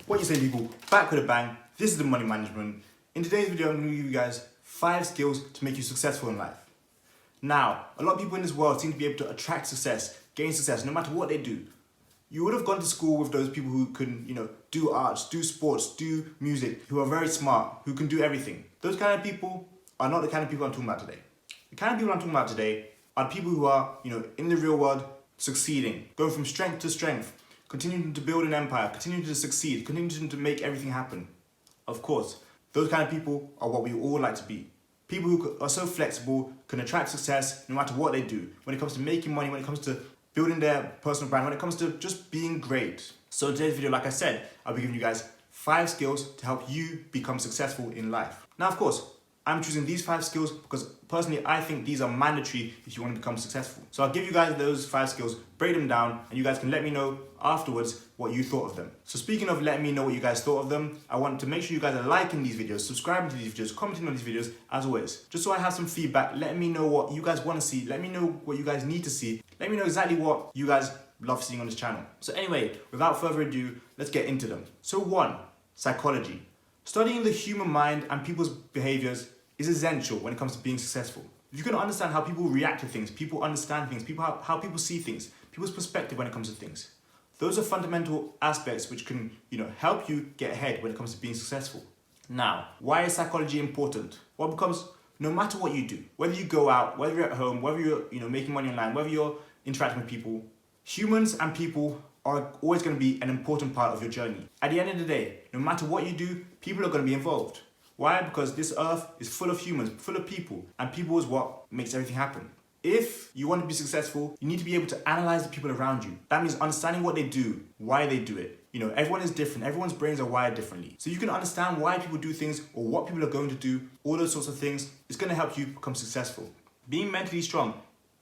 What you say, people? Back with a bang. This is the money management. In today's video, I'm going to give you guys 5 skills to make you successful in life. Now, a lot of people in this world seem to be able to attract success, gain success, no matter what they do. You would have gone to school with those people who can, do arts, do sports, do music, who are very smart, who can do everything. Those kind of people are not the kind of people I'm talking about today. The kind of people I'm talking about today are people who are, in the real world, succeeding, going from strength to strength, continuing to build an empire, continuing to succeed, continuing to make everything happen. Of course, those kind of people are what we all like to be. People who are so flexible, can attract success no matter what they do. When it comes to making money, when it comes to building their personal brand, when it comes to just being great. So in today's video, like I said, I'll be giving you guys 5 skills to help you become successful in life. Now, of course, I'm choosing these 5 skills because personally, I think these are mandatory if you want to become successful. So I'll give you guys those 5 skills, break them down, and you guys can let me know afterwards what you thought of them. So speaking of letting me know what you guys thought of them, I want to make sure you guys are liking these videos, subscribing to these videos, commenting on these videos, as always. Just so I have some feedback, let me know what you guys want to see, let me know what you guys need to see, let me know exactly what you guys love seeing on this channel. So anyway, without further ado, let's get into them. So 1, psychology. Studying the human mind and people's behaviors is essential when it comes to being successful. If you can understand how people react to things, people understand things, how people see things, people's perspective when it comes to things. Those are fundamental aspects which can, help you get ahead when it comes to being successful. Now, why is psychology important? Well, because no matter what you do, whether you go out, whether you're at home, whether you're making money online, whether you're interacting with people, humans and people are always going to be an important part of your journey. At the end of the day, no matter what you do, people are going to be involved. Why? Because this earth is full of humans, full of people, and people is what makes everything happen. If you want to be successful, you need to be able to analyze the people around you. That means understanding what they do, why they do it. Everyone is different, everyone's brains are wired differently. So you can understand why people do things or what people are going to do, all those sorts of things. It's going to help you become successful. Being mentally strong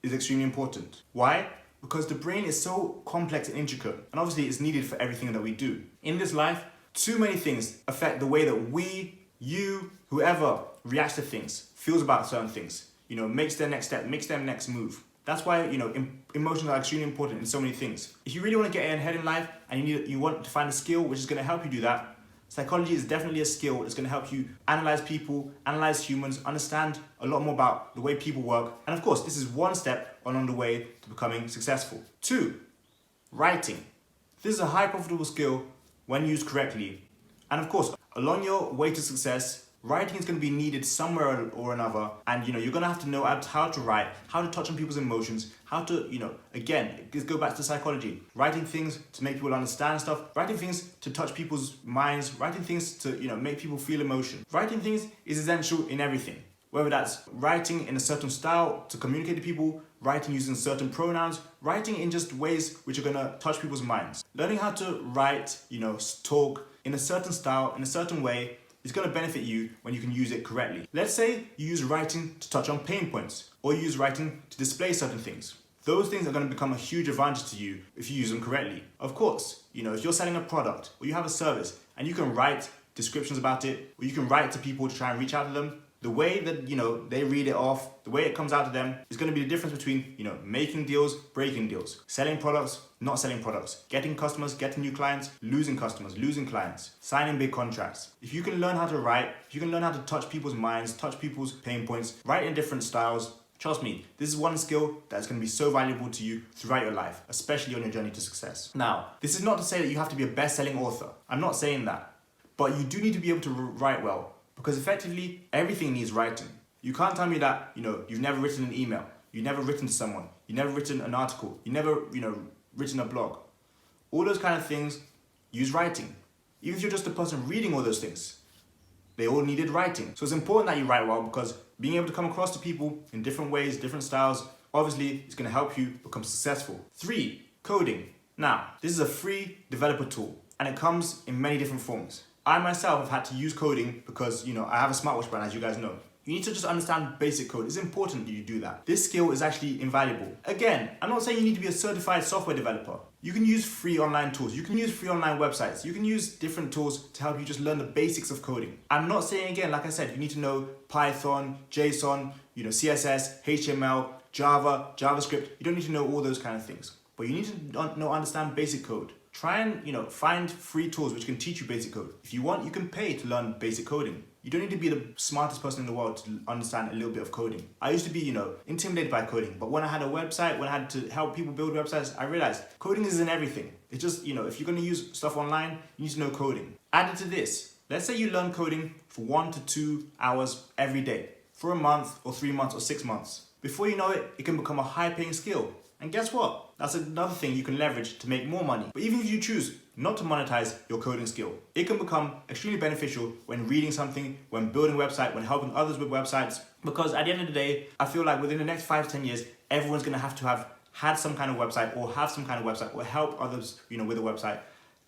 is extremely important. Why? Because the brain is so complex and intricate, and obviously it's needed for everything that we do. In this life, too many things affect the way that you, whoever reacts to things, feels about certain things, makes their next step, makes their next move. That's why, emotions are extremely important in so many things. If you really want to get ahead in life and you want to find a skill which is going to help you do that, psychology is definitely a skill. It's going to help you analyze people, analyze humans, understand a lot more about the way people work. And of course, this is one step along the way to becoming successful. 2, writing. This is a high profitable skill when used correctly. And of course, along your way to success, writing is going to be needed somewhere or another, and you're going to have to know how to write, how to touch on people's emotions, how to, again, go back to psychology, writing things to make people understand stuff, writing things to touch people's minds, writing things to, make people feel emotion. Writing things is essential in everything, whether that's writing in a certain style to communicate to people, writing using certain pronouns, writing in just ways which are going to touch people's minds. Learning how to write, talk in a certain style, in a certain way, is going to benefit you when you can use it correctly. Let's say you use writing to touch on pain points, or you use writing to display certain things. Those things are going to become a huge advantage to you if you use them correctly. Of course, if you're selling a product or you have a service and you can write descriptions about it, or you can write to people to try and reach out to them, the way that, they read it off, the way it comes out to them is going to be the difference between, making deals, breaking deals, selling products, not selling products, getting customers, getting new clients, losing customers, losing clients, signing big contracts. If you can learn how to write, if you can learn how to touch people's minds, touch people's pain points, write in different styles, trust me, this is one skill that's going to be so valuable to you throughout your life, especially on your journey to success. Now, this is not to say that you have to be a best-selling author. I'm not saying that. But you do need to be able to write well. Because effectively, everything needs writing. You can't tell me that, you've never written an email, you've never written to someone, you've never written an article, you've never, written a blog. All those kind of things use writing. Even if you're just a person reading all those things, they all needed writing. So it's important that you write well, because being able to come across to people in different ways, different styles, obviously is going to help you become successful. 3, coding. Now, this is a free developer tool, and it comes in many different forms. I myself have had to use coding because, I have a smartwatch brand, as you guys know. You need to just understand basic code. It's important that you do that. This skill is actually invaluable. Again, I'm not saying you need to be a certified software developer. You can use free online tools. You can use free online websites. You can use different tools to help you just learn the basics of coding. I'm not saying, again, like I said, you need to know Python, JSON, CSS, HTML, Java, JavaScript. You don't need to know all those kind of things. But you need to understand basic code. try and, find free tools which can teach you basic code. If you want, you can pay to learn basic coding. You don't need to be the smartest person in the world to understand a little bit of coding. I used to be, intimidated by coding, but when I had a website, when I had to help people build websites, I realized coding isn't everything. It's just, if you're gonna use stuff online, you need to know coding. Added to this, let's say you learn coding for 1 to 2 hours every day, for a month or 3 months or 6 months. Before you know it, it can become a high-paying skill. And guess what? That's another thing you can leverage to make more money. But even if you choose not to monetize your coding skill, it can become extremely beneficial when reading something, when building a website, when helping others with websites. Because at the end of the day, I feel like within the next 5 to 10 years, everyone's gonna have to have had some kind of website or have some kind of website or help others, with a website.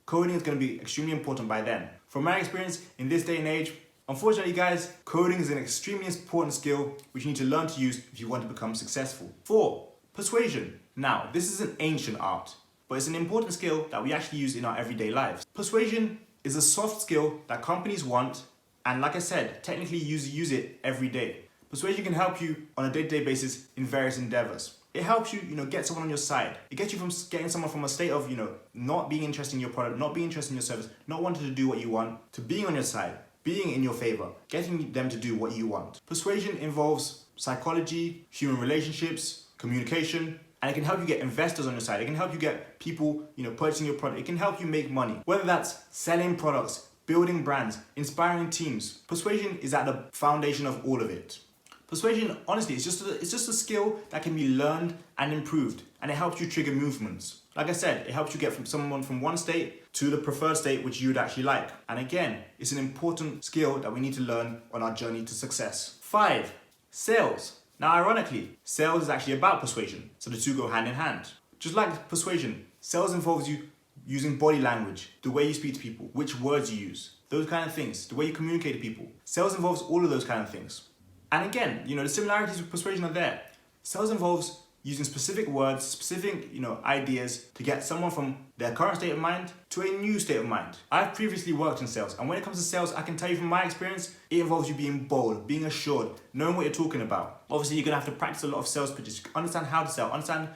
Coding is gonna be extremely important by then. From my experience in this day and age, unfortunately guys, coding is an extremely important skill which you need to learn to use if you want to become successful. 4. Persuasion. Now, this is an ancient art, but it's an important skill that we actually use in our everyday lives. Persuasion is a soft skill that companies want, and like I said, technically use it every day. Persuasion can help you on a day-to-day basis in various endeavors. It helps you, get someone on your side. It gets you from getting someone from a state of, not being interested in your product, not being interested in your service, not wanting to do what you want, to being on your side, being in your favor, getting them to do what you want. Persuasion involves psychology, human relationships, communication, and it can help you get investors on your side. It can help you get people, purchasing your product. It can help you make money. Whether that's selling products, building brands, inspiring teams, persuasion is at the foundation of all of it. Persuasion, honestly, it's just a skill that can be learned and improved, and it helps you trigger movements. Like I said, it helps you get from someone from one state to the preferred state which you'd actually like. And again, it's an important skill that we need to learn on our journey to success. 5. Sales. Now, ironically, sales is actually about persuasion, so the two go hand in hand. Just like persuasion, sales involves you using body language, the way you speak to people, which words you use, those kind of things, the way you communicate to people. Sales involves all of those kind of things. And again, the similarities with persuasion are there. Sales involves using specific words, specific, ideas to get someone from their current state of mind to a new state of mind. I've previously worked in sales, and when it comes to sales, I can tell you from my experience, it involves you being bold, being assured, knowing what you're talking about. Obviously, you're gonna have to practice a lot of sales pitches, understand how to sell, understand,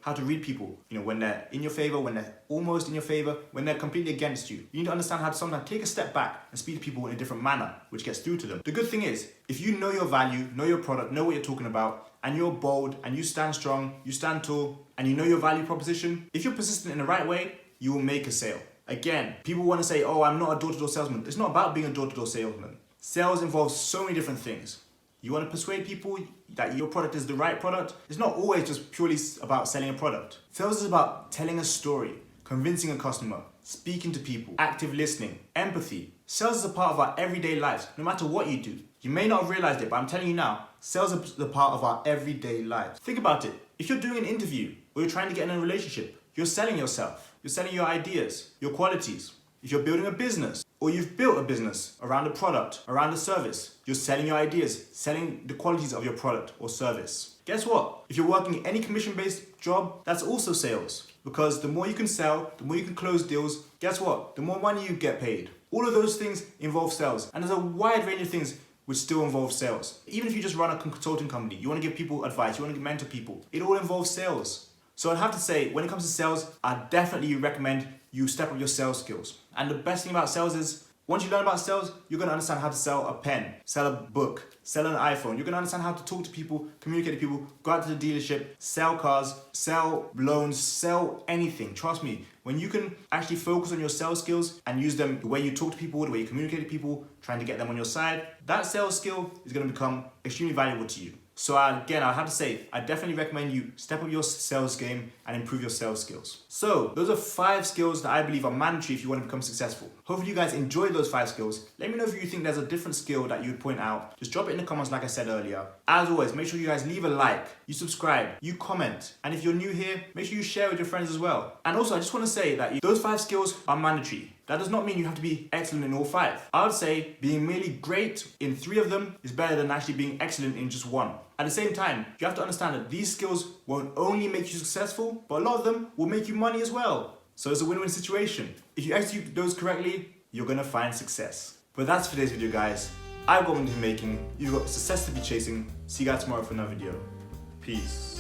how to read people, when they're in your favor, when they're almost in your favor, when they're completely against you. You need to understand how to sometimes take a step back and speak to people in a different manner, which gets through to them. The good thing is, if you know your value, know your product, know what you're talking about, and you're bold, and you stand strong, you stand tall, and you know your value proposition, if you're persistent in the right way, you will make a sale. Again, people want to say, oh, I'm not a door-to-door salesman. It's not about being a door-to-door salesman. Sales involves so many different things. You want to persuade people that your product is the right product. It's not always just purely about selling a product. Sales is about telling a story, convincing a customer, speaking to people, active listening, empathy. Sales is a part of our everyday lives, no matter what you do. You may not have realized it, but I'm telling you now, sales is a part of our everyday lives. Think about it. If you're doing an interview or you're trying to get in a relationship, you're selling yourself. You're selling your ideas, your qualities. If you're building a business or you've built a business around a product, around a service, you're selling your ideas, selling the qualities of your product or service. Guess what? If you're working any commission-based job, that's also sales. Because the more you can sell, the more you can close deals, guess what? The more money you get paid. All of those things involve sales. And there's a wide range of things which still involve sales. Even if you just run a consulting company, you want to give people advice, you want to mentor people, it all involves sales. So I'd have to say, when it comes to sales, I definitely recommend you step up your sales skills. And the best thing about sales is, once you learn about sales, you're going to understand how to sell a pen, sell a book, sell an iPhone. You're going to understand how to talk to people, communicate to people, go out to the dealership, sell cars, sell loans, sell anything. Trust me, when you can actually focus on your sales skills and use them the way you talk to people, the way you communicate to people, trying to get them on your side, that sales skill is going to become extremely valuable to you. So again, I have to say, I definitely recommend you step up your sales game and improve your sales skills. So those are 5 skills that I believe are mandatory if you want to become successful. Hopefully you guys enjoyed those 5 skills. Let me know if you think there's a different skill that you'd point out. Just drop it in the comments like I said earlier. As always, make sure you guys leave a like, you subscribe, you comment. And if you're new here, make sure you share with your friends as well. And also, I just want to say that those 5 skills are mandatory. That does not mean you have to be excellent in all 5. I would say being merely great in 3 of them is better than actually being excellent in just 1. At the same time, you have to understand that these skills won't only make you successful, but a lot of them will make you money as well. So it's a win-win situation. If you execute those correctly, you're gonna find success. But that's for today's video, guys. I've got one to be making, you've got success to be chasing. See you guys tomorrow for another video. Peace.